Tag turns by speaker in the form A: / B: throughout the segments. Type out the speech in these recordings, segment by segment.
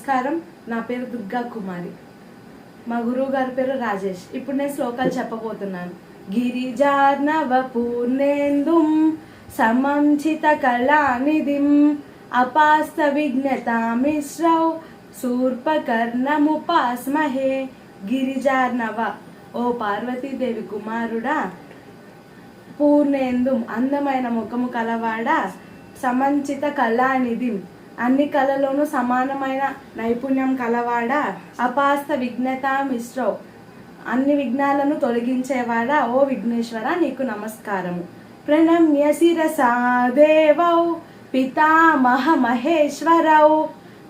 A: నమస్కారం. నా పేరు దుర్గా కుమారి. మా గురువు గారి పేరు రాజేష్. ఇప్పుడు నేను శ్లోకాలు చెప్పబోతున్నాను. గిరిజార్ణవ పూర్ణేందుం సమంచిత కళానిధిం అపాస్త విజ్ఞతామిశ్రౌ శూర్పకర్ణముపాస్మహే. గిరిజార్ణవ, ఓ పార్వతీదేవి కుమారుడా, పూర్ణేందుం అందమైన ముఖము కలవాడా, సమంచిత కళానిధిం అన్ని కళలోనూ సమానమైన నైపుణ్యం కలవాడా, అపాస్త విఘ్నతామిశ్రౌ అన్ని విఘ్నాలను తొలగించేవాడా, ఓ విఘ్నేశ్వర నీకు నమస్కారము. ప్రణమ్య శిరసా దేవౌ పితామహ మహేశ్వరౌ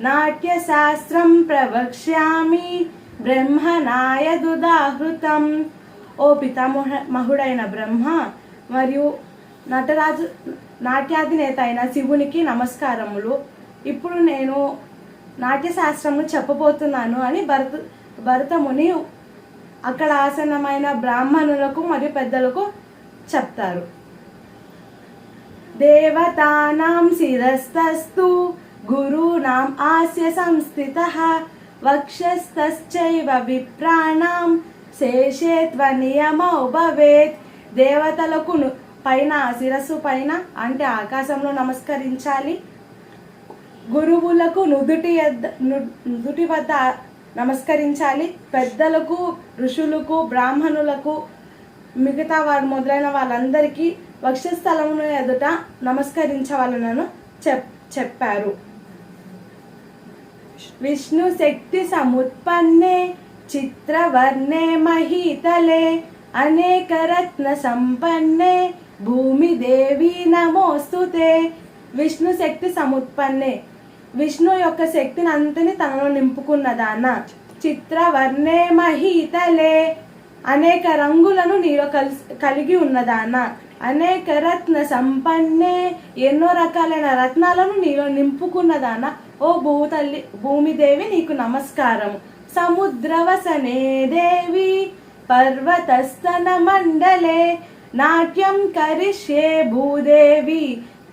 A: నాట్యశాస్త్రం ప్రవక్ష్యామి బ్రహ్మణాయ దుదాహృతం. ఓ పితామహుడైన బ్రహ్మ మరియు నటరాజు నాట్యాధినేత అయిన శివునికి నమస్కారములు. ఇప్పుడు నేను నాట్యశాస్త్రము చెప్పబోతున్నాను అని భరతముని అక్కడ ఆసనమైన బ్రాహ్మణులకు మరియు పెద్దలకు చెప్తారు. దేవతానాం శిరస్తస్తు గురూణాం ఆస్య సంస్థితః వక్షస్థశ్చైవ విప్రాణాం శేషే త్వనియమౌ భవేత్. దేవతలకు పైన శిరస్సు పైన అంటే ఆకాశంలో నమస్కరించాలి. గురువులకు నుదుటి వద్ద నమస్కరించాలి. పెద్దలకు, ఋషులకు, బ్రాహ్మణులకు, మిగతా వారు మొదలైన వాళ్ళందరికీ వక్షస్థలమును ఎదుట నమస్కరించవాలనను చెప్పారు. విష్ణు శక్తి సముత్పన్నే చిత్రవర్ణే మహీతలే అనేక రత్న సంపన్నే భూమిదేవి నమోస్తుతే. విష్ణు శక్తి సముత్పన్నే, విష్ణు యొక్క శక్తిని అంతని తనలో నింపుకున్నదాన. చిత్రవర్ణే మహీతలే, అనేక రంగులను నీలో కలిగి ఉన్నదాన. అనేక రత్న సంపన్నే, ఎన్నో రకాలైన రత్నాలను నీలో నింపుకున్నదాన. ఓ భూమిదేవి నీకు నమస్కారము. సముద్రవసనే దేవి పర్వతస్తన మండలే నాట్యం కరిష్యే భూదేవి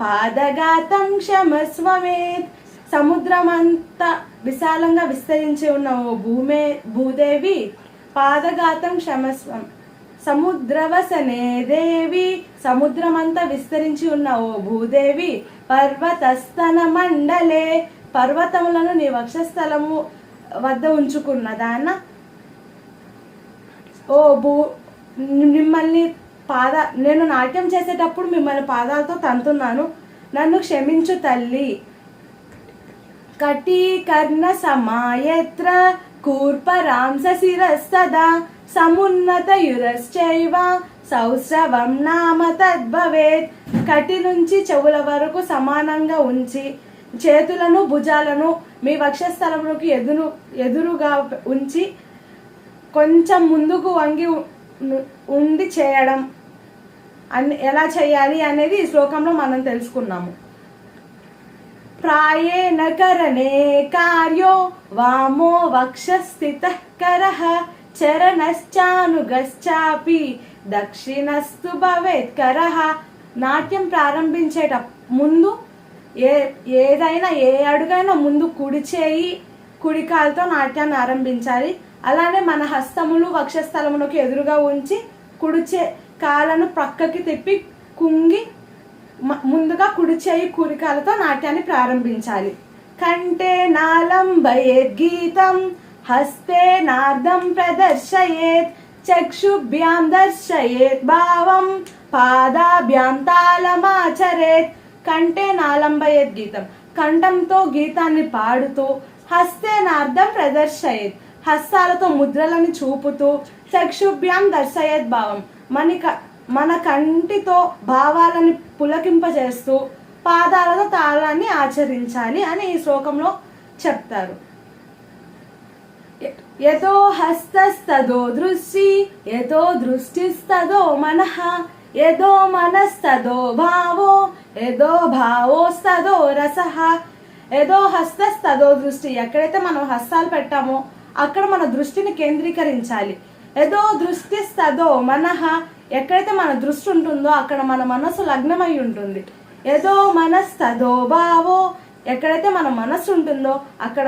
A: పాదగాతం క్షమస్వమేత్. సముద్రమంతా విశాలంగా విస్తరించి ఉన్న ఓ భూదేవి పాదగాతం క్షమస్వం. సముద్రవసనే దేవి, సముద్రమంతా విస్తరించి ఉన్న ఓ భూదేవి పర్వతస్తన మండలే, పర్వతములను నీ వక్షస్థలము వద్ద ఉంచుకున్నదాన. ఓ మిమ్మల్ని నేను నాట్యం చేసేటప్పుడు మిమ్మల్ని పాదాలతో తంతున్నాను, నన్ను క్షమించు తల్లి. కటీకర్ణ సమాయత్ర కూర్పరాంస శిరస్తదా సమున్నత యురశ్చైవ సౌశ్రవం నామ తద్భవేత్. కటి నుంచి చెవుల వరకు సమానంగా ఉంచి చేతులను, భుజాలను మీ వక్షస్థలములకు ఎదురుగా ఉంచి కొంచెం ముందుకు వంగి ఉండి చేయడం ఎలా చేయాలి అనేది ఈ శ్లోకంలో మనం తెలుసుకున్నాము. ప్రాయేణ కరణే కార్యో వామో వక్షస్థితః కరః చరణశ్చానుగశ్చాపి దక్షిణస్తు భవేత్ కరః. నాట్యం ప్రారంభించేట ముందు ఏదైనా ఏ అడుగైనా ముందు కుడి చేయి, కుడి కాలుతో నాట్యాన్ని ఆరంభించాలి. అలానే మన హస్తములు వక్షస్థలములకు ఎదురుగా ఉంచి కుడి కాలను ప్రక్కకి తిప్పి కుంగి ముందుగా కుడి చేయి కుడికాలతో నాట్యాన్ని ప్రారంభించాలి. కంటే నాలంబయేత్ గీతం హస్తే నార్దం ప్రదర్శయేత్ చక్షుభ్యాం దర్శయేత్ భావం పాదాభ్యాం తాళమాచరేత్. కంటే నాలంబయేత్ గీతం, కంఠంతో గీతాన్ని పాడుతూ, హస్తే నార్దం ప్రదర్శయేత్ హస్తాలతో ముద్రలను చూపుతూ, చక్షుభ్యాం దర్శయేత్ భావం మన కంటితో భావాలని పులకింపజేస్తూ, పాదాలతో తాళాన్ని ఆచరించాలి అని ఈ శ్లోకంలో చెప్తారు. యతో హస్తస్తదో దృష్టి యతో దృష్టిస్తదో మనః యదో మనస్తదో భావో యదో భావోస్తదో రసః. యదో హస్తస్తదో దృష్టి, ఎక్కడైతే మనం హస్తాలు పెట్టామో అక్కడ మన దృష్టిని కేంద్రీకరించాలి. యదో దృష్టిస్తదో మనః, ఎక్కడైతే మన దృష్టి ఉంటుందో అక్కడ మన మనసు లగ్నమై ఉంటుంది. యదో మనస్తదో భావో, ఎక్కడైతే మన మనస్సు ఉంటుందో అక్కడ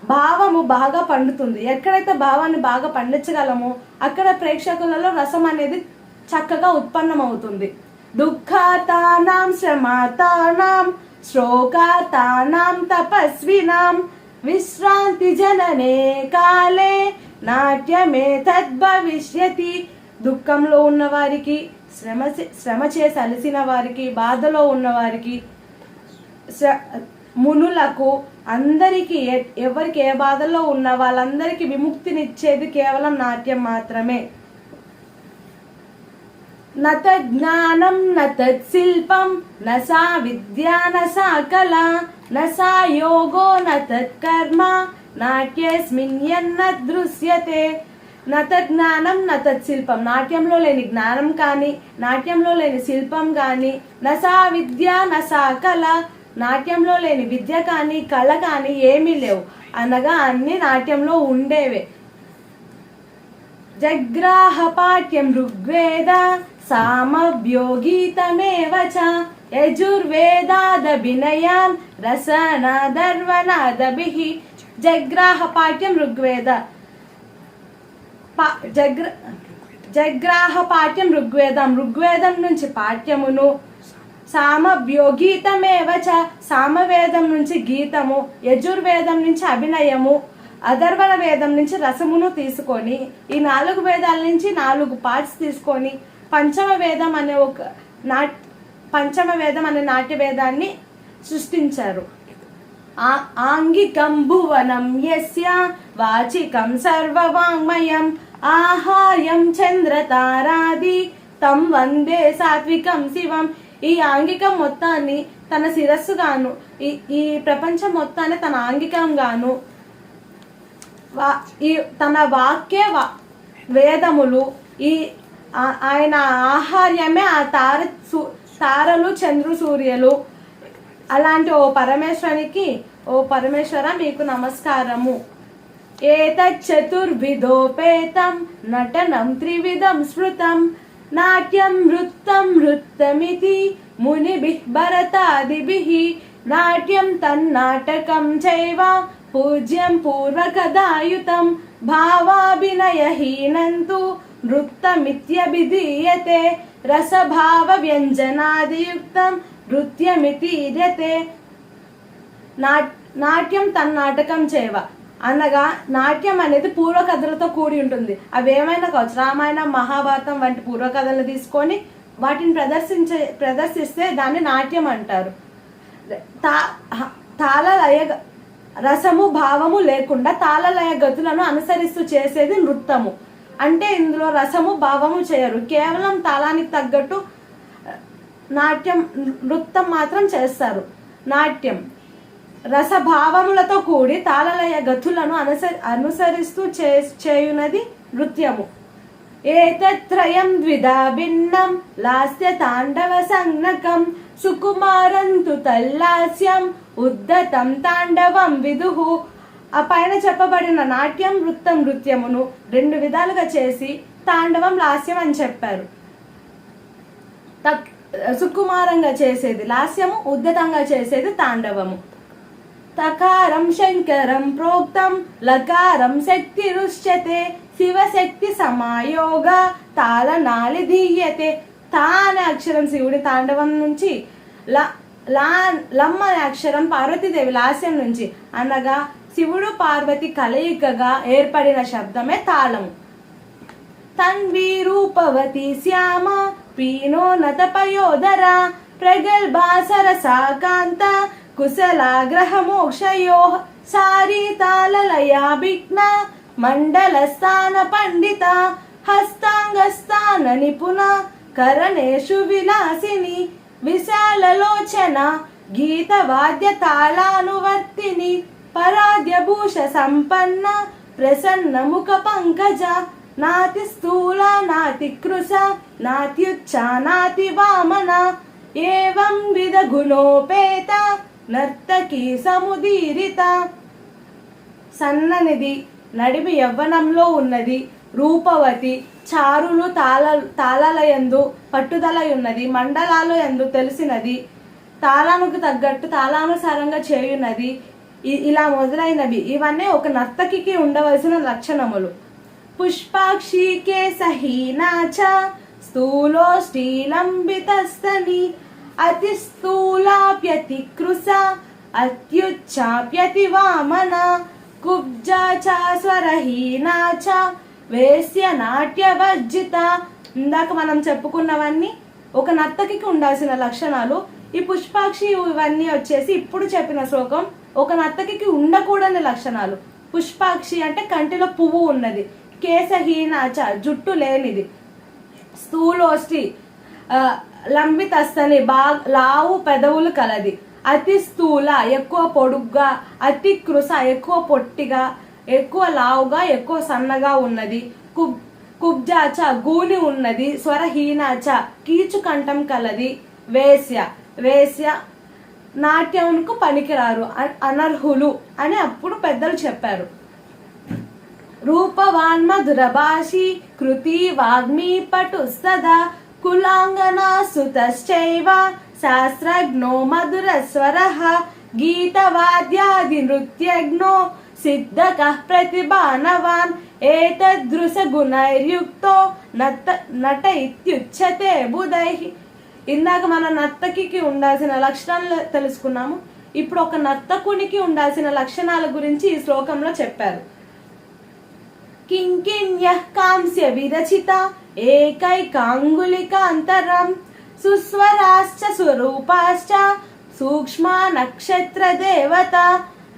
A: భావము బాగా పండుతుంది. ఎక్కడైతే భావాన్ని బాగా పండించగలమో అక్కడ ప్రేక్షకులలో రసం అనేది చక్కగా ఉత్పన్నమవుతుంది. దుఃఖాతానాం శ్రమాతానాం శ్లోకాతానాం తపస్వినాం విశ్రాంతి జననే కాలే నాట్యమే తద్భవిష్యతి. దుఃఖంలో ఉన్నవారికి, శ్రమ చేసి అలసిన వారికి, బాధలో ఉన్నవారికి, మునులకు, అందరికీ ఎవరికి ఏ బాధల్లో ఉన్న వాళ్ళందరికీ విముక్తినిచ్చేది కేవలం నాట్యం మాత్రమే. నత జ్ఞానం నతత్ శిల్పం నసా విద్యా నసా కళా నసా యోగో నతత్ కర్మ నాట్యేస్మిన్ యన్నద్ దృశ్యతే. నత జ్ఞానం నతత్ శిల్పం, నాట్యంలో లేని జ్ఞానం కానీ, నాట్యంలో లేని శిల్పం కానీ, నసా విద్య నసా కళ, నాట్యంలో లేని విద్య కానీ కళ కానీ ఏమీ లేవు, అనగా అన్ని నాట్యంలో ఉండేవే. జగ్రాహ పాఠ్యం ఋగ్వేద సామభ్యోగీతమేవ చ యజుర్వేదాదభినయాన్ రసనాదర్వనాదభిః. జగ్రాహ పాఠ్యం ఋగ్వేద, జగ్రాహ పాఠ్యం ఋగ్వేదం, ఋగ్వేదం నుంచి పాఠ్యమును, సామభ్యోగీతమేవ చ సామవేదం నుంచి గీతము, యజుర్వేదం నుంచి అభినయము, అధర్వణ వేదం నుంచి రసమును తీసుకొని, ఈ 4 వేదాల నుంచి 4 పార్ట్స్ తీసుకొని పంచమ వేదం అనే నాట్య వేదాన్ని సృష్టించారు. ఆంగికం భువనం యస్య వాచికం సర్వవాంగ్మయం ఆహార్యం చంద్రతారాది తం వందే సాత్వికం శివం. ఈ ఆంగికం మొత్తాన్ని తన శిరస్సుగాను, ఈ ప్రపంచం మొత్తాన్ని తన ఆంగికంగాను, తన వాక్య వేదములు, ఆయన ఆహార్యమే ఆ తారలు చంద్రు సూర్యులు. అలాంటి ఓ పరమేశ్వర మీకు నమస్కారము. ఏతచ్చతుర్విధోపేతం నటనం త్రివిధం స్మృతం నాట్యం నృత్తం నృత్తమితి మునిభిః భరతాదిభిః. నాట్యం తన్నాటకం చైవ పూజ్యం పూర్వకదాయుతం భావాభినయహీనంతు నృత్తమిత్యభిధీయతే రసభావ వ్యంజనాదియుక్తం నృత్యమితీర్యతే. నాట్యం తన్నాటకం చేవ అనగా నాట్యం అనేది పూర్వకథలతో కూడి ఉంటుంది. అవి ఏమైనా కావచ్చు, రామాయణం మహాభారతం వంటి పూర్వకథలు తీసుకొని వాటిని ప్రదర్శిస్తే దాన్ని నాట్యం అంటారు. తాళలయ రసము భావము లేకుండా తాళలయ గతులను అనుసరిస్తూ చేసేది నృత్తము. అంటే ఇందులో రసము భావము చేయరు, కేవలం తాళానికి తగ్గట్టు నృత్యం మాత్రం చేస్తారు. నాట్యం రసభావములతో కూడి తాళలయ గతులను అనుసరిస్తూ చేయునది నృత్యము. ఏతత్రయం ద్విధా భిన్నం లాస్య తాండవ సంజ్ఞకం సుకుమారంతు తల్లాస్యం ఉద్ధతం తాండవం విదుః. ఆ పైన చెప్పబడిన నాట్యం నృత్యమును 2 విధాలుగా చేసి తాండవం లాస్యం అని చెప్పారు. సుకుమారంగా చేసేది లాస్యము, ఉద్ధతంగా చేసేది తాండవము. తకారం శంకరం ప్రోక్తం లకారం శక్తిరుచ్యతే శివశక్తి సమాయోగ తాళనాళి ధీయతే. తా అనే అక్షరం శివుడి తాండవం నుంచి, లమ్ అనే అక్షరం పార్వతీదేవి లాస్యం నుంచి, అనగా శివుడు పార్వతి కలయికగా ఏర్పడిన శబ్దమే తాళము. తన్వీ రూపవతి శ్యామ పీనోన్నత పయోధర ప్రగల్భా సరసాకాంత కుశలాగ్రహ మోక్షయో సారీ తాళలయా భిగ్న మండల స్థాన పండిత హస్తాంగస్థాన నిపుణ కరణేషు విలాసిని విశాలలోచన గీత వాద్య తాళానువర్తిని పరాద్య భూష సంపన్న ప్రసన్న ముఖ పంకజ నాతి స్థూల నాతి కృశ నాత్యుచ్చ నాతి వామన ఏవం విధ గుణోపేత నర్తకి సముదీరిత. సన్ననిది, నడిమి యవ్వనంలో ఉన్నది, రూపవతి, చారులు తాళాలయందు పట్టుదల ఉన్నది, మండలాలు ఎందు తెలిసినది, తాళానికి తగ్గట్టు తాళానుసారంగా చేయున్నది, ఇలా మొదలైనవి. ఇవన్నీ ఒక నర్తకికి ఉండవలసిన లక్షణములు. పుష్పాక్షి కేశహీనా చ స్థూలోష్ఠీలంబితస్తని అతి స్థూలాప్యతికృశ అత్యుచ్చాప్యతి వామన కుబ్జా చ స్వరహీనా చ వేశ్య నాట్యవర్జిత. ఇందాక మనం చెప్పుకున్నవన్నీ ఒక నర్తకికి ఉండాల్సిన లక్షణాలు. ఈ పుష్పాక్షి ఇవన్నీ వచ్చేసి ఇప్పుడు చెప్పిన శ్లోకం ఒక నర్తకికి ఉండకూడని లక్షణాలు. పుష్పాక్షి అంటే కంటిలో పువ్వు ఉన్నది, కేశహీనాచ జుట్టు లేనిది, స్థూలోష్టి లంబితస్తని లావు పెదవులు కలది, అతి స్థూల ఎక్కువ పొడుగ్గా, అతి కృశ ఎక్కువ పొట్టిగా, ఎక్కువ లావుగా ఎక్కువ సన్నగా ఉన్నది, కుబ్జాచ గూని ఉన్నది, స్వరహీనాచ కీచు కంఠం కలది, వేశ్య వేశ్య నాట్యంకు పనికిరారు, అనర్హులు అని అప్పుడు పెద్దలు చెప్పారు. రూపవాన్ మధురభాషి కృతి వాగ్మీ పటు సదా కులాంగనా సుతశ్చైవ శాస్త్రజ్ఞో మధురస్వరః గీతవాద్యాది నృత్యజ్ఞో సిద్ధకః ప్రతిభానవాన్ ఏతదృశ గుణైర్యుక్తో నట ఇత్యుచ్యతే బుధైః. ఇందాక మన నర్తకికి ఉండాల్సిన లక్షణాలు తెలుసుకున్నాము. ఇప్పుడు ఒక నర్తకునికి ఉండాల్సిన లక్షణాల గురించి ఈ శ్లోకంలో చెప్పారు. కింకిణ్యః కాంస్య విరచిత ఏకైకాంగులికాంతరం సుస్వరాశ్చ స్వరూపాశ్చ సూక్ష్మ నక్షత్ర దేవత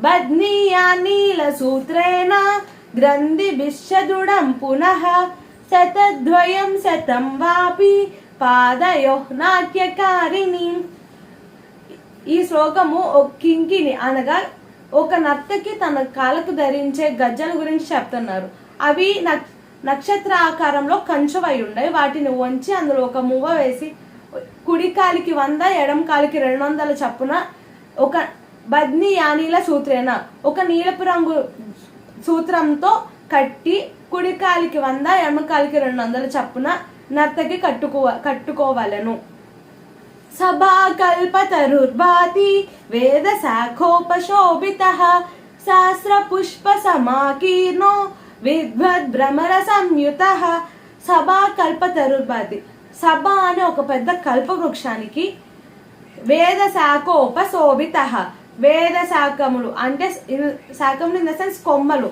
A: బధ్నీయా నీల సూత్రేణ గ్రంథిభిశ్చదుడం పునః శతద్వయం శతం వాపి పాదయో నాట్యకారిణి. ఈ శ్లోకము ఒక కింకిని అనగా ఒక నర్తకి తన కాలకు ధరించే గజ్జల గురించి చెప్తున్నారు. అవి నక్షత్ర ఆకారంలో కంచువై ఉండయి. వాటిని వంచి అందులో ఒక మువ్వ వేసి కుడి కాలికి 100 ఎడమ కాలికి 200 చప్పున ఒక బద్ని యానీల సూత్రేన ఒక నీలపు రంగు సూత్రంతో కట్టి కుడి కాలికి 100 ఎడమ కాలికి 200 చప్పున నర్తకి కట్టుకోవాలను. సభా కల్పతరుర్భాతి వేద శాఖోపశోభితః శాస్త్ర పుష్ప సమాకీర్ణో విద్వద్ భ్రమర సంయుతః. సభా కల్పతరుర్భాతి, సభ అనే ఒక పెద్ద కల్ప వృక్షానికి వేద శాఖోపశోభితః, వేద శాఖములు అంటే శాఖములు ఇన్ ద సెన్స్ కొమ్మలు,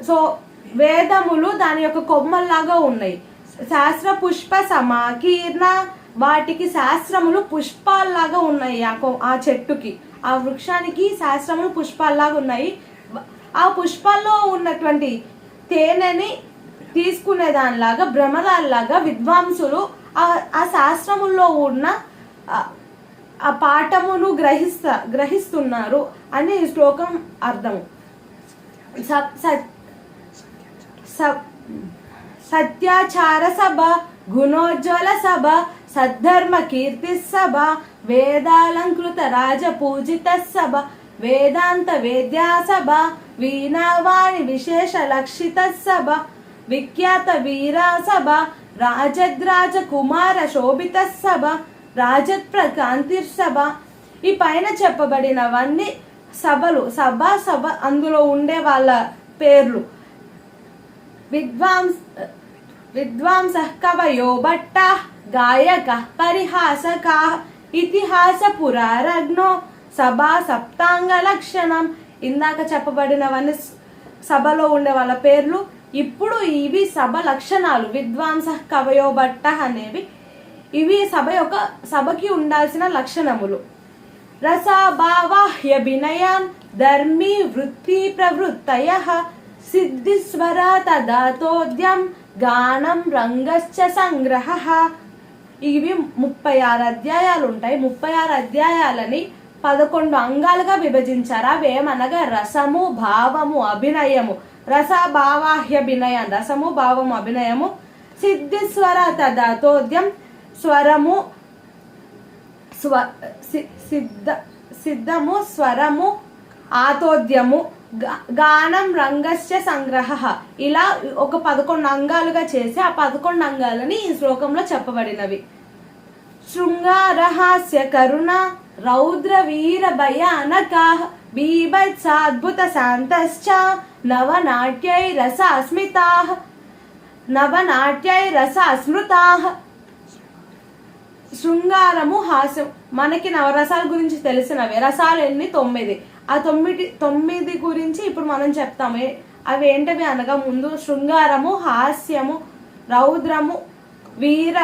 A: సో వేదములు దాని యొక్క కొమ్మల్లాగా ఉన్నాయి. శాస్త్ర పుష్ప సమాకీర్ణ, వాటికి శాస్త్రములు పుష్పాల్లాగా ఉన్నాయి. ఆ చెట్టుకి ఆ వృక్షానికి శాస్త్రములు పుష్పాల్లాగా ఉన్నాయి. ఆ పుష్పాల్లో ఉన్నటువంటి తేనెని తీసుకునే దానిలాగా భ్రమరాల్లాగా విద్వాంసులు ఆ శాస్త్రముల్లో ఉన్న ఆ పాఠమును గ్రహిస్తున్నారు అని ఈ శ్లోకం అర్థము. సత్యాచార సభ, గుణోజ్వల సభ, సద్ధర్మ కీర్తి సభ, వేదాలంకృత రాజ పూజిత సభ, వేదాంత వేద్యా సభ, వీణావాణి విశేష లక్షిత సభ, విఖ్యాత వీరా సభ, రాజద్రాజ కుమార శోభిత సభ, రాజత్ ప్రకాంతి సభ. ఈ పైన చెప్పబడినవన్నీ సభలు, సభ అందులో ఉండే వాళ్ళ పేర్లు. విద్వాంస కవయో భట్ట గాయక పరిహాసక ఇతిహాస పురారగ్నో సభా సప్తాంగ లక్షణం. ఇందాక చెప్పబడినవన్నీ సభలో ఉండే వాళ్ళ పేర్లు. ఇప్పుడు ఇవి సభ లక్షణాలు. విద్వాంస కవయో భట్ట అనేవి ఇవి సభకి ఉండాల్సిన లక్షణములు. రసభావాహ్యభినయాన్ ధర్మీ వృత్తి ప్రవృత్తయః సిద్ధిస్వర తదాతోద్యం గానం రంగశ్చ సంగ్రహః. ఇవి 36 అధ్యాయాలు ఉంటాయి. 36 అధ్యాయాలని 11 అంగాలుగా విభజించారు. అవి ఏమనగా రసము, భావము, అభినయము. రసభావాహ్యభినయం, రసము, భావము, అభినయము. సిద్ధిస్వర తదాతోద్యం, స్వరము, సిద్ధము, స్వరము, ఆతోద్యము, గానం రంగస్య సంగ్రహ. ఇలా ఒక 11 అంగాలుగా చేసి ఆ 11 అంగాలని ఈ శ్లోకంలో చెప్పబడినవి. శృంగారహాస్య కరుణ రౌద్ర వీర భయానక బీభత్సాద్భుత శాంతశ్చ నవనాట్యైరసస్మృతాః. శృంగారము, హాస్యం. మనకి నవరసాల గురించి తెలిసినవి. రసాలు ఎన్ని? 9. ఆ 9 గురించి ఇప్పుడు మనం చెప్తాము. అవి ఏంటవి అనగా, ముందు శృంగారము, హాస్యము, రౌద్రము, వీర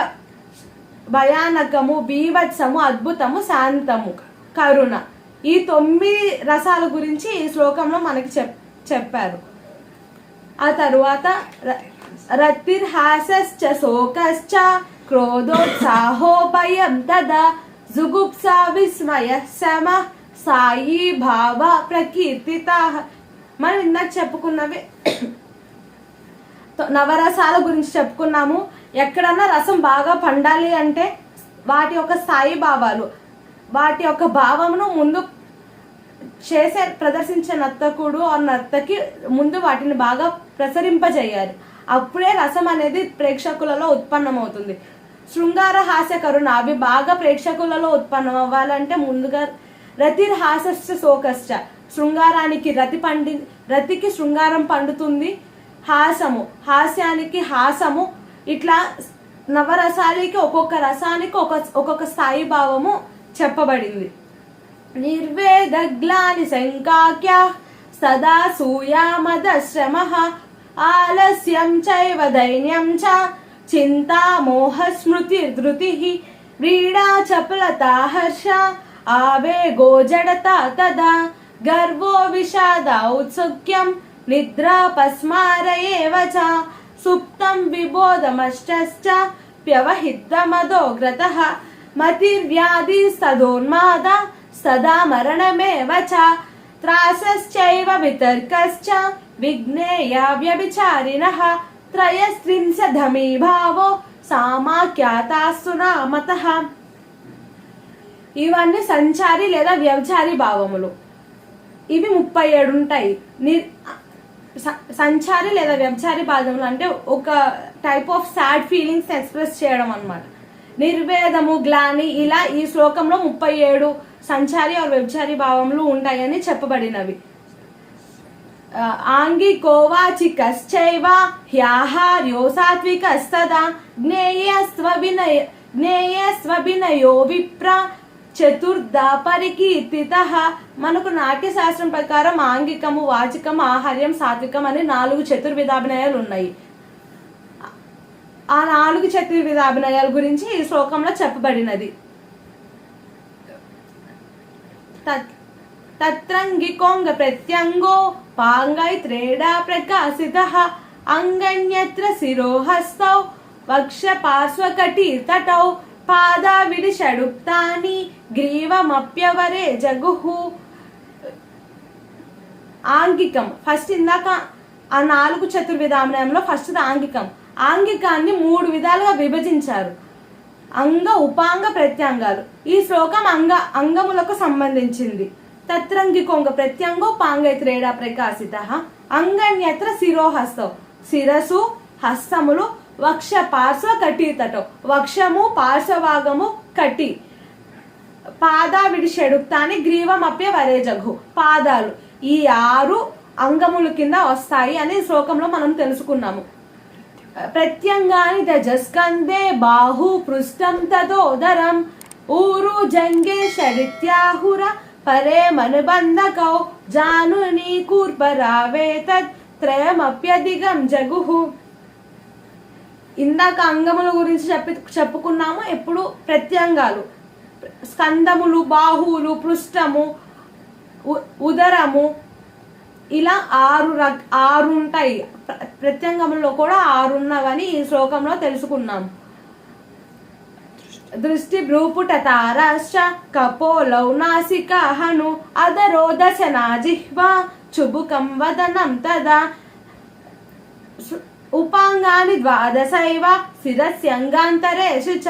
A: భయానకము, బీభత్సము, అద్భుతము, శాంతము, కరుణ. ఈ 9 రసాల గురించి ఈ శ్లోకంలో మనకి చెప్పారు. ఆ తరువాత రతిర్హాసశ్చ శోకశ్చ క్రోధోత్సాహో భయం తదా జుగుప్సా విస్మయ శమ సాయి భావ ప్రకీర్తితాః. మనం ఇందాక చెప్పుకున్నవి నవరసాల గురించి చెప్పుకున్నాము. ఎక్కడన్నా రసం బాగా పండాలి అంటే వాటి యొక్క స్థాయి భావాలు, వాటి యొక్క భావమును ముందు ప్రదర్శించే నర్తకుడు ఆ నర్తకి ముందు వాటిని బాగా ప్రసరింపజేయాలి. అప్పుడే రసం అనేది ప్రేక్షకులలో ఉత్పన్నమవుతుంది. శృంగార, హాస్య, కరుణ అవి బాగా ప్రేక్షకులలో ఉత్పన్నం అవ్వాలంటే ముందుగా రతిర్హాసశ్చ శోకశ్చ, శృంగారానికి రతికి శృంగారం పండుతుంది. హాస్యానికి హాసము. ఇట్లా నవరసాలకి ఒక్కొక్క రసానికి ఒక్కొక్క స్థాయి భావము చెప్పబడింది. నిర్వేదగ్లాని సంకాక్య సదా సూయామదశ్రమః ఆలస్యం చైవ దైన్యం చ చింతా మోహ స్మృతి ధృతిః వ్రీడా చపలతా హర్ష ఆవేగో జడత తదా గర్వో విషాద ఔత్సుక్యం నిద్రా పస్మారయేవ చ సుప్తం విబోధమష్టశ్చ వ్యవహితమదోగ్రతః మతిర్వ్యాధి సదోన్మాద సదా మరణమేవ చ త్రాసశ్చైవ వితర్కశ్చ విఘ్నేయ వ్యభిచారిణః త్రయస్త్రింశధమీ భావో సామాఖ్యాతాస్తు నామతః. ఇవన్నీ సంచారి లేదా వ్యభిచారి భావములు. ఇవి 37 ఉంటాయి. సంచారి లేదా వ్యభిచారి భావములు అంటే ఒక type of sad feelings express చేయడం అన్నమాట. నిర్వేదము, గ్లాని, ఇలా ఈ శ్లోకంలో 37 సంచారి ఆర్ వ్యభిచారి భావములు ఉంటాయని చెప్పబడినవి. ఆంగికోవాచికశ్చైవ హ్యాహార్యో సాత్వికస్తదా జ్ఞేయస్వభినయో విప్ర చతుర్ధ పరికీర్తితః. మనకు నాట్య శాస్త్రం ప్రకారం ఆంగికము, వాచికం, ఆహార్యం, సాత్వికం అని 4 చతుర్విధాభినయాలు ఉన్నాయి. ఆ 4 చతుర్విధాభినయాల గురించి ఈ శ్లోకంలో చెప్పబడినది. తత్రంగికోంగ ప్రత్యంగో పాంగై త్రేడా ప్రకాశితః అంగన్యత్ర శిరోహస్తౌ వక్ష పార్శ్వకటీతటౌ పాదావిడి షడుప్తాని గ్రీవమప్యవరే జగుః. ఆంగికం ఫస్ట్. ఇందాక ఆ 4 చతుర్విధానంలో ఫస్ట్ ఆంగికం. ఆంగికాన్ని 3 విధాలుగా విభజించారు. అంగ, ఉపాంగ, ప్రత్యంగాలు. ఈ శ్లోకం అంగములకు సంబంధించింది. తత్రంగికొంగ ప్రత్యంగో పాంగై త్రేడా ప్రకాశితః అంగన్యత్ర శిరోహస్తౌ, శిరసు, హస్తములు, వక్ష పార్శ్వ కటీతటో, వక్షము, పార్శ్వభాగము, కటి, పాదావిడి షడుక్తాని గ్రీవమప్య వరే జఘు, పాదాలు. ఈ 6 అంగముల కింద వస్తాయి అని శ్లోకంలో మనం తెలుసుకున్నాము. ప్రత్యంగాని తజస్కందే బాహు పృష్టం తదోదరం ఊరు జంగే షడిత్యాహుర పరే మనుబంధకౌ జానుని కూర్పరావేతత్ త్రయమప్యధిగం జగుహు. ఇందాక అంగముల గురించి చెప్పుకున్నాము. ఎప్పుడు ప్రత్యంగాలు, స్కందములు, బాహువులు, పృష్ఠము, ఉదరము, ఇలా 6 ఉంటాయి. ప్రత్యంగములో కూడా 6 ఉన్నవని ఈ శ్లోకంలో తెలుసుకున్నాము. దృష్టి భ్రూపుటతారాశ్చ కపోలౌ నాసికా హను అదరో దశనా జిహ్వా చుబుకం వదనం తదా ఉపాంగాని ద్వాదశైవ శిరస్యంగాంతరేషు చ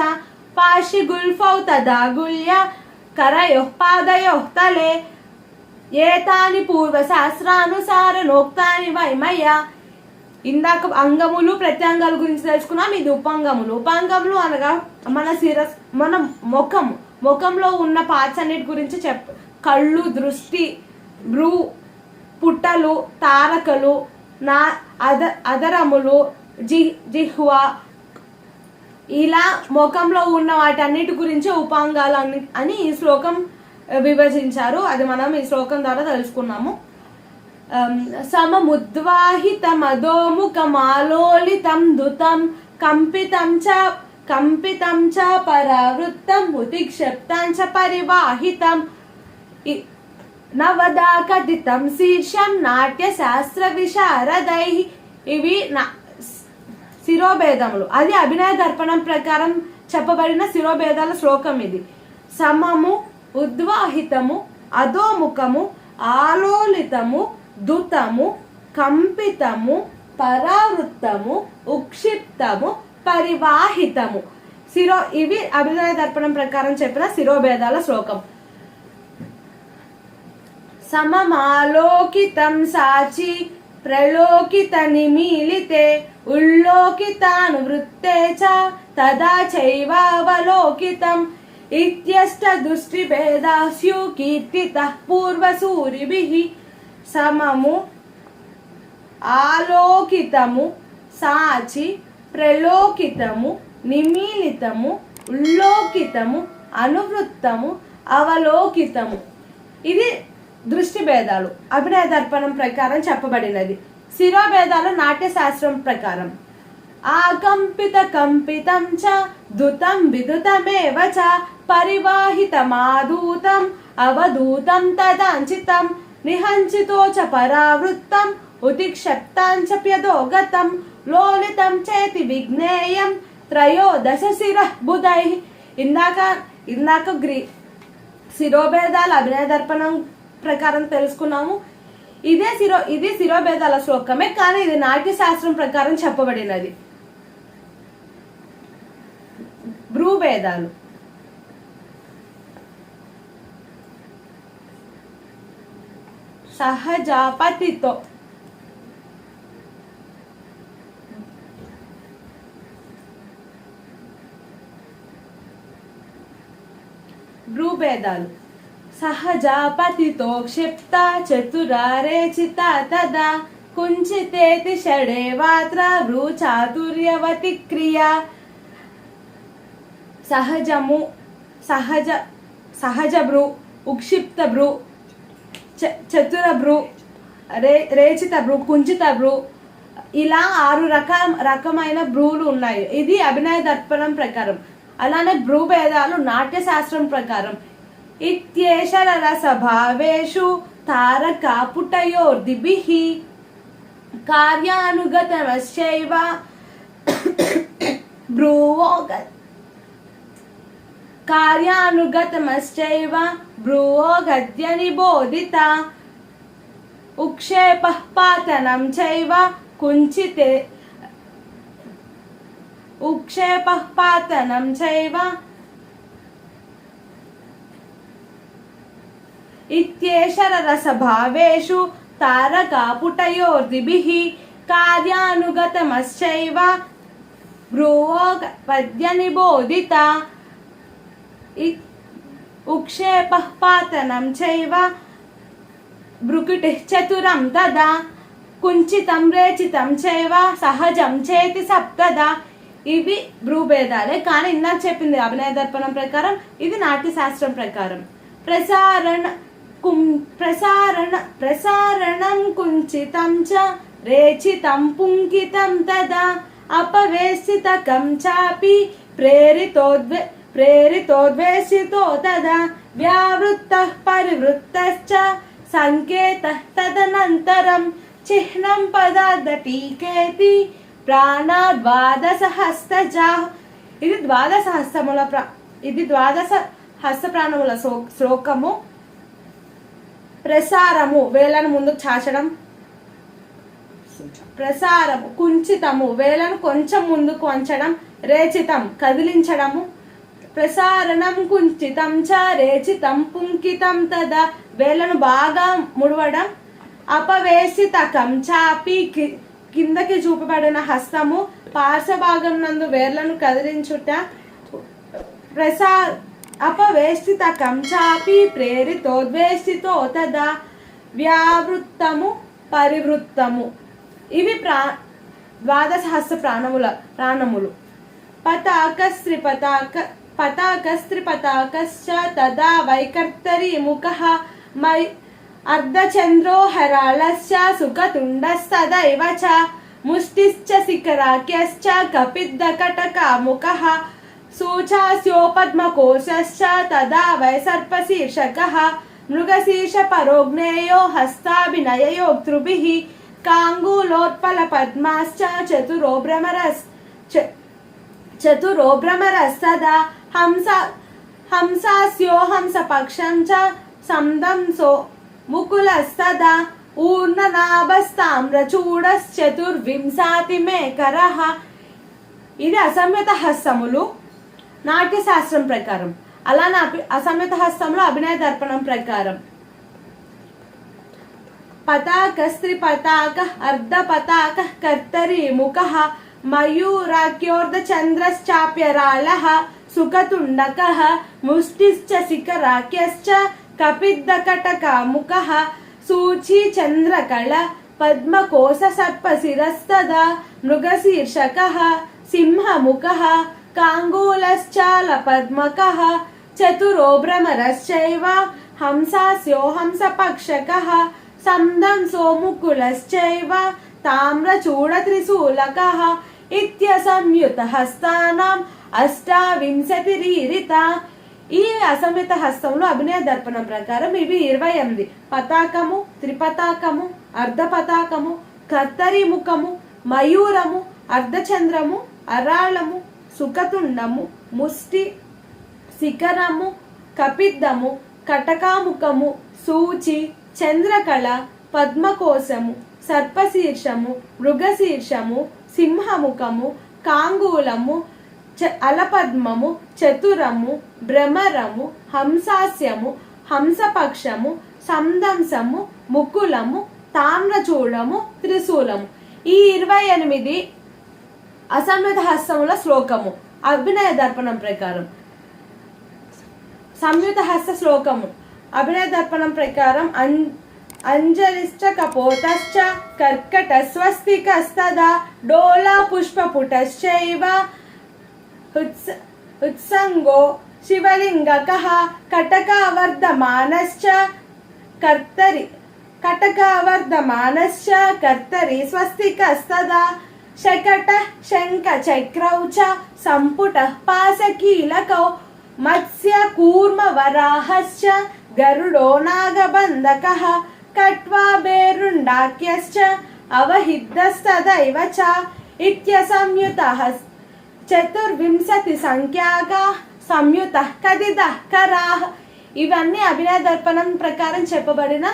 A: పార్శ్వగుల్ఫౌ తదా గుల్య కరయోః పాదయోః తలే ఏతాని పూర్వశాస్త్రానుసారనోక్తాని వైమయ. ఇందాక అంగములు, ప్రత్యంగాల గురించి తెలుసుకున్నాం. ఇది ఉపాంగములు. ఉపాంగములు అనగా మన ముఖంలో ఉన్న పార్ట్స్ అన్నిటి గురించి కళ్ళు, దృష్టి, భ్రూ పుట్టలు, తారకలు, నా అదరములు, జిహ్వ, ఇలా ముఖంలో ఉన్న వాటన్నిటి గురించి ఉపాంగాలు అని ఈ శ్లోకం విభజించారు. అది మనం ఈ శ్లోకం ద్వారా తెలుసుకున్నాము. సమముద్వాహితమధోముఖమాలోలితం దుతం కంపితం చ పరావృత్తం ఉతిక్షిప్తం చ పరివాహితం నవదా కథితం శీర్షం నాట్యశాస్త్ర విశారదై. ఇవి శిరోభేదములు. అది అభినయ దర్పణం ప్రకారం చెప్పబడిన శిరోభేదాల శ్లోకం ఇది. సమము, ఉద్వాహితము, అధోముఖము, ఆలోలితము, దుతము, కంపితము, పరావృత్తము, ఉక్షిప్తము, పరివాహితము. ఇవి అభినయ దర్పణం ప్రకారం చెప్పిన శిరోభేదాల శ్లోకం. సమమాలోకితం సాచి ప్రలోకిత నిమీలితే ఉల్లోకితానువృత్తే చ తదా చైవావలోకితం ఇత్యష్ట దృష్టిభేదాస్యు కీర్తితః పూర్వసూరిభిః. సమము, ఆలోకితము, సాచి, ప్రలోకితము, నిమీలితము, ఉల్లోకితము, అనువృత్తము, అవలోకితము. ఇది దృష్టి భేదాలు అభినయ దర్పణం ప్రకారం చెప్పబడినది. శిరోభేదాలు నాట్యశాస్త్రం ప్రకారం ఆకంపిత కంపితం చ దుతం విదుతమేవ చ పరివాహితమాదూతం అవధూతం తదాంచితం నిహంచితో చ పరావృత్తం ఉతిక్షప్తం చ ప్యదోగతం లోలితం చేతి విజ్ఞేయం త్రయోదశ శిరః బుధైః. ఇందాక శిరోభేదాలు అభినయ దర్పణం ప్రకారం తెలుసుకున్నాము. ఇది శిరోభేదాల శ్లోకమే, కానీ ఇది నాట్యశాస్త్రం ప్రకారం చెప్పబడినది. భ్రూభేదాలు సహజాపతితో భ్రూభేదాలు సహజాపతితో క్షిప్త చతురారేచిత తదా కుంచితేతి షడే వాత్ర భ్రూ చాతుర్యవతి క్రియా. సహజము, సహజ భ్రూ, ఉక్షిప్త భ్రూ, చతుర భ్రూ, రేచిత భ్రూ, కుంచిత భ్రూ, ఇలా 6 రకమైన భ్రూలు ఉన్నాయి. ఇది అభినయ దర్పణం ప్రకారం. అలానే భ్రూభేదాలు నాట్యశాస్త్రం ప్రకారం ఇత్యేషర రసభావేషు తారకాపుటయోర్దిభిః కార్యానుగతమశ్చైవ భ్రువో గద్య నిబోధిత ఉక్షేపః పాతనం చైవ కుంచితే ఉక్షేపః పాతనం చైవ ఇత్యేషర రసభావేషు తారకాపుటయోర్దిభిః కార్యానుగతమశ్చైవ భ్రువో పద్య నిబోధిత ఉక్షేపః పాతనం చైవ భ్రుకుటిః చతురం తదా కుంచితం రేచితం చైవ సహజం చేతి సప్తదా. ఇవి భ్రూభేదాలే, కానీ ఇందాక చెప్పింది అభినయ దర్పణం ప్రకారం, ఇది నాట్యశాస్త్రం ప్రకారం. ప్రసారణం కుంచితం చ రేచితం పుంకితం తదా అపవేశితకం చాపి ప్రేరితోద్వేషితో తదా వ్యావృత్తః పరివృత్తశ్చ సంకేతః తదనంతరం చిహ్నం పదార్థటీకేతి ప్రాణాద్వాదశహస్తజాః. ఇది ద్వాదశ హస్త ప్రాణముల శ్లోకము. ప్రసారము, వేలను ముందుకు చాచడం. ప్రసారము, కుంచితము, వేలను కొంచెం ముందుకు వంచడం. రేచితం, కదిలించడము. ప్రసారణం కుంచితం చ రేచితం పుంకితం తదా, వేలను బాగా ముడవడం. అపవేశితకం చాపి, కిందకి చూపబడిన హస్తము పార్శ్వభాగం నందు వేర్లను కదిలించుట. అపవేష్టితకం చాపి ప్రేరితోద్వేష్టితో తదా, వ్యావృత్తము పరివృత్తము. ఇవి ద్వాదశహస్త ప్రాణములు. పతాకస్త్రిపతాకశ్చ తదా వైకర్తరీ ముఖః అర్ధచంద్రో హరాళశ్చ సుఖతుండస్తదైవ చ ముష్టిశ్చ శిఖరాఖ్యశ్చ కపిద్దకటకముఖః సూచాస్యోపద్మకోశశ్చ తదా వై సర్పశీర్షకః మృగశీర్ష పరోజ్ఞేయో హస్తాభినయయోక్తృభిః కాంగూలోత్పల పద్మాశ్చ చతురో భ్రమరస్తదా హంసాస్యో హంసపక్షం చ సందంసో ముకులస్తదా ఊర్ణనాభస్తామ్రచూడశ్చతుర్వింశాతిమేకరః. ఇది అసంయుత హస్తములు నాట్య శాస్త్రం ప్రకారం. అలానే అసంయుత హస్తంలో అభినయ దర్పణం ప్రకారం పతాకస్త్రిపతాక అర్ధపతాక కర్తరీ ముఖః మయూరాఖ్యోర్ధచంద్రశ్చాప్యరాళః సుఖతుండకః ముష్టిశ్చ శిఖరాఖ్యశ్చ కపిద్దకటకముఖః సూచీ చంద్రకళ పద్మకోశ సర్పశిరస్తదా మృగశీర్షకః సింహముఖః కాంగూలశ్చాలపద్మకః చతురో భ్రమరశ్చైవ హంసాస్యో హంసపక్షకః సందంసో ముకులశ్చైవ తామ్రచూడత్రిశూలకః ఇత్యసంయుత హస్తానాం అష్టావింశతిరీరిత. ఈ అసంయుత హస్తంలో అభినయ దర్పణం ప్రకారం ఇవి 28: పతాకము, త్రిపతాకము, అర్ధపతాకము, కర్తరి ముఖము, మయూరము, అర్ధచంద్రము, అరాళము, సుఖతుండము, ముష్టి, శిఖరము, కపిద్దము, కటకాముఖము, సూచి, చంద్రకళ, పద్మకోశము, సర్పశీర్షము, మృగశీర్షము, సింహముఖము, కాంగూలము, అలపద్మము, చతురము, భ్రమరము, హంసాస్యము, హంసపక్షము, సందంసము, ముకులము, తామ్రచూడము, త్రిశూలము. ఈ 28 అసంయుత హస్తముల శ్లోకము అభినయ దర్పణం ప్రకారం. సంయుత హస్త శ్లోకము అభినయ దర్పణం ప్రకారం అంజలిశ్చ కపోతశ్చ కర్కట స్వస్తికస్తదా డోలా పుష్పపుటశ్చైవ ఉత్సంగో శివలింగకః కటకావర్ధమానశ్చ కర్తరి స్వస్తికస్తదా శకట శంఖ చక్రౌ చ సంపుటః పాశకీలకౌ మత్స్య కూర్మ వరాహశ్చ గరుడో నాగబంధకః కట్వా బేరుండాక్యశ్చ అవహిద్దస్తదైవ చ ఇత్యసంయుతః 24 సంఖ్యాగా సంయుత కదిద కరాహ. ఇవన్నీ అభినయ దర్పణం ప్రకారం చెప్పబడిన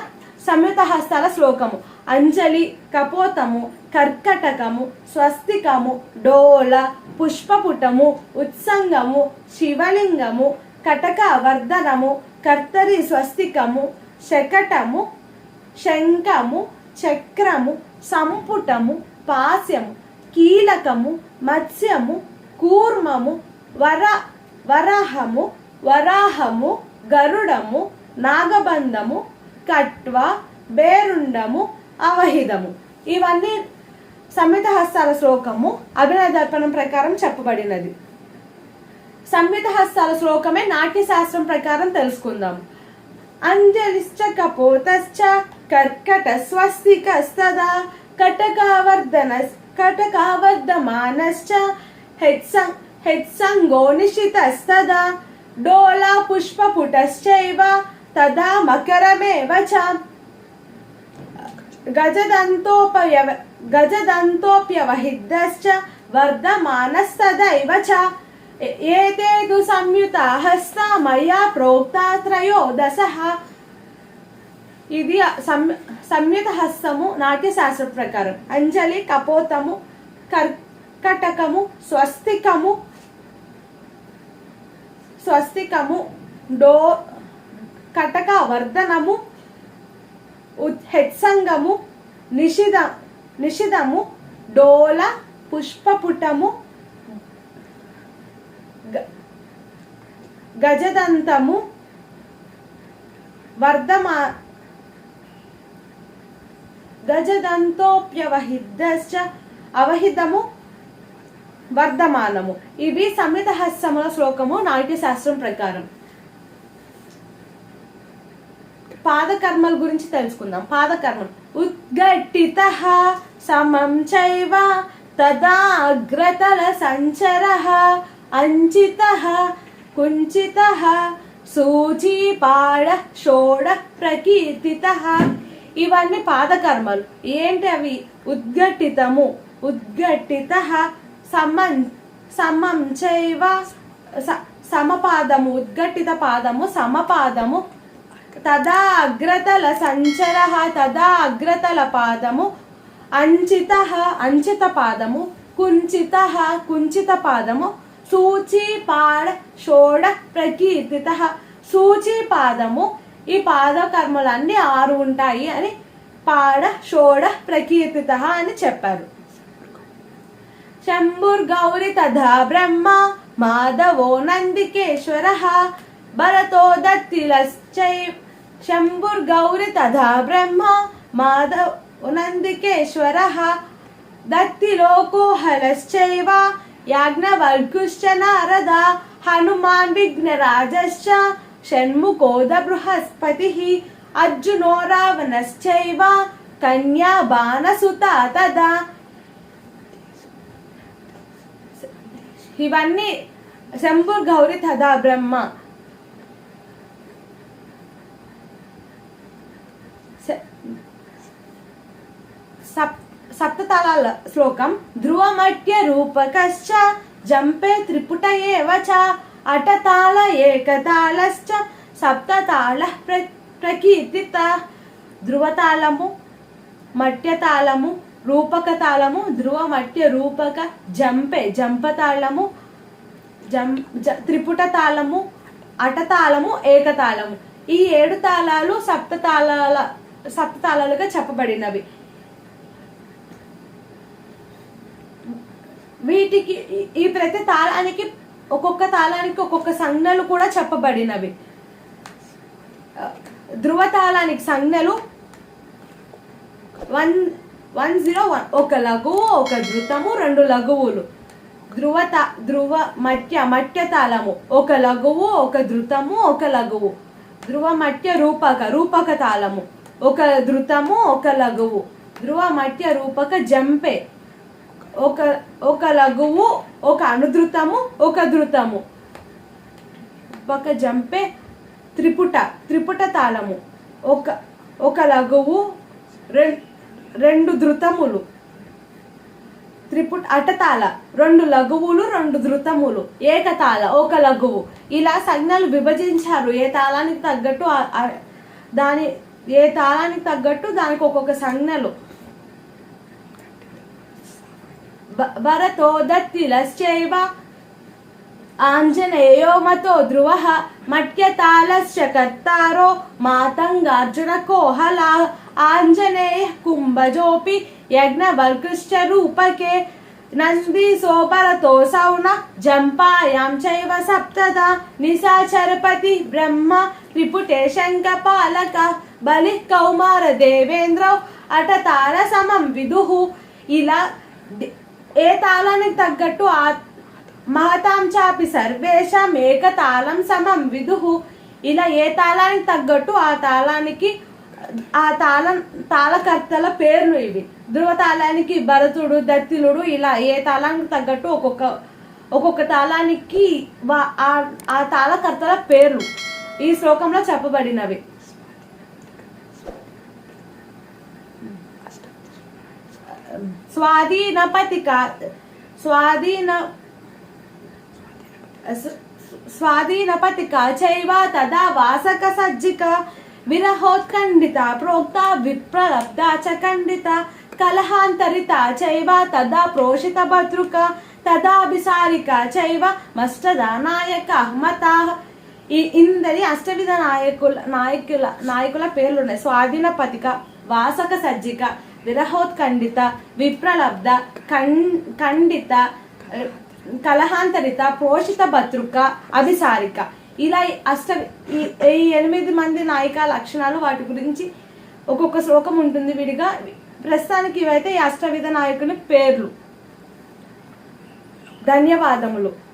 A: సంయుత హస్తాల శ్లోకము. అంజలి, కపోతము, కర్కటకము, స్వస్తికము, డోల, పుష్పపుటము, ఉత్సంగము, శివలింగము, కటక వర్ధనము, కర్తరి స్వస్తికము, శకటము, శంఖము, చక్రము, సంపుటము, పాస్యము, కీలకము, మత్స్యము, కూర్మము, వరాహము, గరుడము, నాగబంధము, కట్వ, బేరుండము, అవహిదము. ఇవన్నీ సంయుత హస్తాల శ్లోకము అభినయ దర్పణం ప్రకారం చెప్పబడినది. సంయుత హస్తాల శ్లోకమే నాట్య శాస్త్రం ప్రకారం తెలుసుకుందాం. అంజలిశ్చ కపోతశ్చ కర్కట స్వస్తికస్తదా కటకావర్ధమానశ్చ హెత్సంగో నిశితస్తదా డోలా పుష్పపుటశ్చైవ తదా మకరమేవ చ గజదంతోప్యవహిద్దశ్చ వర్ధమానస్తదైవ చ ఏతే తు సంయుతా హస్తా మయా ప్రోక్తా త్రయోదశః. ఇది సంయుత హస్తము నాట్య శాస్త్ర ప్రకారం. అంజలి, కపోతము, కర్కటకము, స్వస్తికము, కటక వర్ధనము, హెత్సంగము, నిషిదము, డోల, పుష్పపుటము, గజదంతము, గజదంతోప్యవహిద్దశ్చ అవహితము వర్ధమానము. ఇవి సంహితహస్తముల శ్లోకము నాట్యశాస్త్రం ప్రకారం. పాదకర్మల గురించి తెలుసుకుందాం. పాదకర్మలు ఉద్గట్టితః సమం చైవ తదా అగ్రతల సంచరః అంచితః కుంచితః సూచీపాడ షోడ ప్రకీర్తితః. ఇవన్నీ పాదకర్మలు. ఏంటి అవి? ఉద్గట్టితము, ఉద్గట్టితః, సమం చైవ సమపాదము, ఉద్గట్టిత పాదము సమపాదము, తదా అగ్రతల సంచరః తదా అగ్రతల పాదము, అంచితః అంచిత పాదము, కుంచితః కుంచిత పాదము, సూచి పాడ షోడ ప్రకీర్తితః. సూచి పాదము, ఈ పాదకర్మలన్నీ 6 ఉంటాయి అని పాడ షోడ ప్రకీర్తితః అని చెప్పారు. శంభుర్గౌరి తథా బ్రహ్మ మాధవో నందికేశ్వరః భరతో దత్తిలశ్చై. శంభుర్గౌరి తథా బ్రహ్మ మాధవో నందికేశ్వరః దత్తిలోకోహలశ్చైవ యాజ్ఞవల్కుశ్చ నారద హనుమాన్ విఘ్నరాజశ్చ షణ్ముఖోద బృహస్పతిః అర్జునో రావణశ్చైవ కన్యా బాణసుత తదా. ఇవన్నీ శంభుర్గౌరి తథా బ్రహ్మ. సప్తతాళాల శ్లోకం. ధ్రువమట్య రూపకశ్చ జంపే త్రిపుట ఏవ చ అటతాళ ఏకతాళశ్చ సప్తతాళ ప్రకీర్తిత. ధ్రువతాళము, మట్యతాళము, రూపక తాళము, ధ్రువ మట్య రూపక, జంపే జంపతాళము, త్రిపుట తాళము, అటతాళము, ఏకతాళము. ఈ 7 తాళాలు సప్తతాళాలుగా చెప్పబడినవి. వీటికి ఈ ప్రతి తాళానికి ఒక్కొక్క తాళానికి ఒక్కొక్క సంజ్ఞలు కూడా చెప్పబడినవి. ధ్రువతాళానికి సంజ్ఞలు 101. ఒక లఘువు, ఒక ధృతము, 2 లఘువులు. ధ్రువ మట్య తాళము ఒక లఘువు, ఒక ధృతము, ఒక లఘువు. ధ్రువ మట్య రూపక తాళము ఒక ధృతము, ఒక లఘువు. ధ్రువ మట్య రూపక జంపే ఒక లఘువు, ఒక అనుధృతము, ఒక ధృతము. ఒక జంపే త్రిపుట తాళము ఒక లఘువు, 2 ధృతములు. అటతాళ 2 లఘువులు, 2 ధృతములు. ఏకతాళ ఒక లఘువు. ఇలా సంజ్ఞలు విభజించారు. ఏ తాళానికి తగ్గట్టు దానికి ఒక్కొక్క సంజ్ఞలు. భరతో దత్తిలశ్చైవ ఆంజనేయో మతో ధ్రువః మట్యతాళశ్చ కర్తారో మాతంగార్జున కోహలా ఆంజనేయ కుంభజోపి యజ్ఞవల్కృశ్చ రూపకే నందీసో భరతో సౌన జంపాయాం చైవ సప్తదా నిశాచరపతి బ్రహ్మ త్రిపుటే శంఖపాలక బలి కౌమార దేవేంద్రౌ అటతాళ సమం విదుః. ఇలా ఏ తాళానికి తగ్గట్టు మహతాం చాపి సర్వేషాం ఏకతాళం సమం విదుః. ఇలా ఏ తాళానికి తగ్గట్టు ఆ తాళకర్తల పేర్లు ఇవి. ధ్రువతాళానికి భరతుడు, దత్తిలుడు. ఇలా ఏ తాళానికి తగ్గట్టు ఒక్కొక్క తాళానికి ఆ తాళకర్తల పేర్లు ఈ శ్లోకంలో చెప్పబడినవి. స్వాధీనపతిక చైవ తదా వాసక సజ్జిక విరహోత్కండిత ప్రోక్త విప్రలబ్ధ చ ఖండిత కలహాంతరిత చైవ తదా ప్రోషిత భద్రుక తదాభిసారిక చైవ మష్టదానాయక మతాః. ఈ ఇందరి అష్టవిధ నాయకుల పేర్లు ఉన్నాయి. స్వాధీనపతిక, వాసక సజ్జిక, విరహోత్కండిత, విప్రలబ్ధ, ఖండిత, కలహాంతరిత, పోషిత భద్రుక, అభిసారిక. ఇలా ఈ 8 మంది నాయిక లక్షణాలు, వాటి గురించి ఒక్కొక్క శ్లోకం ఉంటుంది విడిగా. ప్రస్తుతానికి ఇవైతే ఈ అష్టవిధ నాయకుని పేర్లు. ధన్యవాదములు.